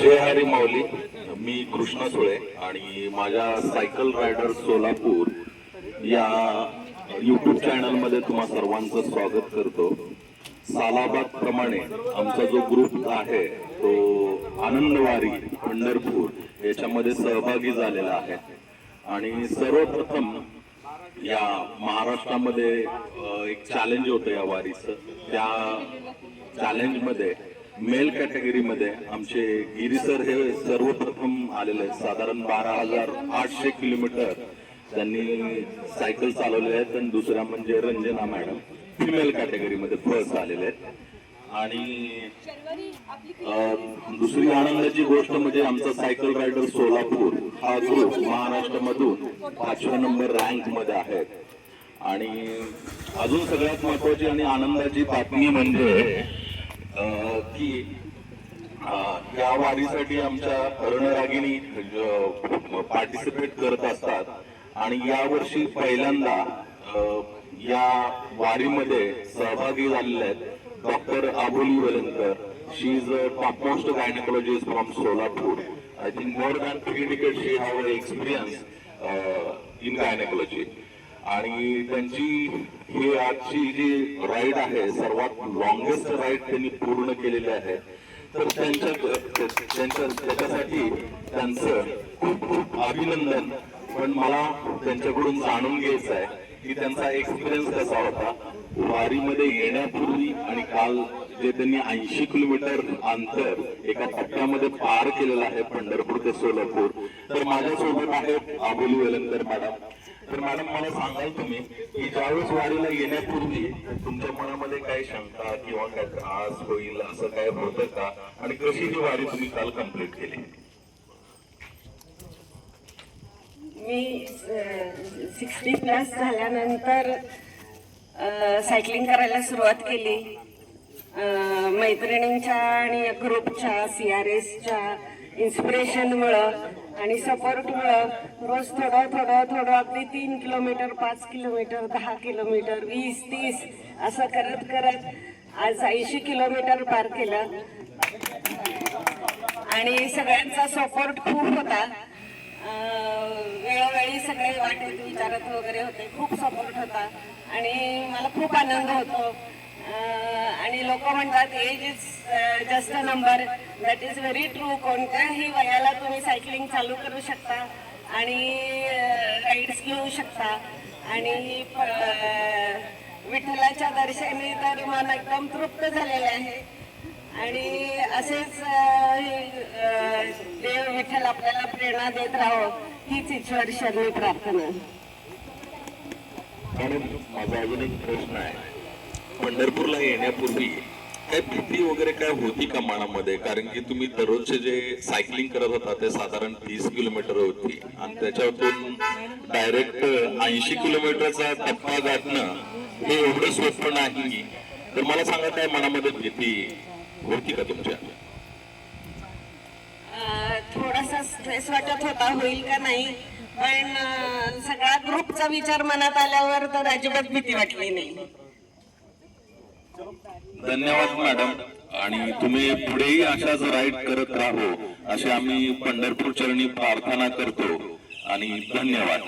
जय हरी माऊली. मी कृष्णा सुळे आणि माझ्या cycle rider Solapur या यूट्यूब चॅनल मध्ये तुम्हा सर्वांचं स्वागत करतो. सालाबाद प्रमाणे आमचा जो ग्रुप आहे तो आनंदवारी पंढरपूर याच्यामध्ये सहभागी झालेला आहे. आणि सर्वप्रथम या महाराष्ट्रामध्ये एक चॅलेंज होतं या वारीचं. त्या चॅलेंज मध्ये मेल कॅटेगरीमध्ये आमचे गिरी सर हे सर्वप्रथम आलेले आहेत. साधारण 12,800 किलोमीटर त्यांनी सायकल चालवले आहेत. आणि दुसऱ्या म्हणजे रंजना मॅडम फिमेल कॅटेगरीमध्ये फर्स्ट आलेले आहेत. आणि दुसरी आनंदाची गोष्ट म्हणजे आमचा सायकल रायडर सोलापूर हा ग्रुप महाराष्ट्रामधून 5व्या नंबर रँक मध्ये आहे. आणि अजून सगळ्यात महत्वाची आणि आनंदाची बातमी म्हणजे की या वारीसाठी आमच्या रणरागिणी पार्टिसिपेट करत असतात. आणि यावर्षी पहिल्यांदा या वारीमध्ये सहभागी झालेले आहेत doctor Aboli Velankar. She is a top most gynaecologist from Solapur. I think more than 3 decades she have experience in gynaecology. आणि त्यांची ही आजची जी राईड आहे सर्वात लॉंगेस्ट राईड त्यांनी पूर्ण केलेली आहे. तर त्याच्यासाठी त्यांचं खूप खूप अभिनंदन. पण मला त्यांच्याकडून जाणून घ्यायचं आहे की त्यांचा एक्सपिरियन्स कसा होता वारीमध्ये येण्यापूर्वी आणि काल जे त्यांनी 80 किलोमीटर अंतर एका टप्प्यामध्ये पार केलेलं आहे पंढरपूर ते सोलापूर. तर माझ्यासोबत आहेत अबोली वेलणकर मॅडम. तर मॅडम मला सांगाल तुम्ही की ज्यावेळेस वारीला येण्यापूर्वी तुमच्या मनामध्ये काही शंका किंवा काय त्रास होईल असं काय होतं का, आणि कशी ही वारी तुम्ही काल कंप्लीट केली? मी 60+ झाल्यानंतर सायकलिंग करायला सुरुवात केली. मैत्रिणींच्या आणि ग्रुपच्या CRSच्या इन्स्पिरेशनमुळं आणि सपोर्टमुळं रोज थोडं अगदी 3 किलोमीटर 5 किलोमीटर 10 किलोमीटर 20-30 असं करत करत आज 80 किलोमीटर पार केलं. आणि सगळ्यांचा सपोर्ट खूप होता. वेळोवेळी सगळे वाटेत विचारत वगैरे होते. खूप सपोर्ट होता आणि मला खूप आनंद होतो. आणि लोक म्हणतात age is just a number. That is very true. कोणत्याही वयाला तुम्ही सायकलिंग चालू करू शकता आणि राईड्स घेऊ शकता. आणि विठ्ठलाच्या दर्शनी तर मन एकदम तृप्त झालेलं आहे. आणि असेच देव विठ्ठल आपल्याला प्रेरणा देत राहो हीच ईश्वर शरणी प्रार्थना. माझा अजून एक प्रश्न आहे. पंढरपूरला येण्यापूर्वी काय भीती वगैरे काय होती का मनामध्ये? कारण की तुम्ही दररोजचे जे सायकलिंग करत होता ते साधारण 30 किलोमीटर होती आणि त्याच्यातून डायरेक्ट 80 किलोमीटरचा टप्पा गाठणं हे एवढं सोपं नाही. तर मला सांगा काय मनामध्ये भीती होती का तुमच्या? थोडासा स्ट्रेस वाटत होता होईल का नाही, पण सगळ्या ग्रुपचा विचार मनात आल्यावर तर अजिबात भीती वाटली नाही. धन्यवाद मॅडम. आणि तुम्ही पुढेही अशाच राईड करत राहो अशी आम्ही पंढरपूर चरणी प्रार्थना करतो. आणि धन्यवाद.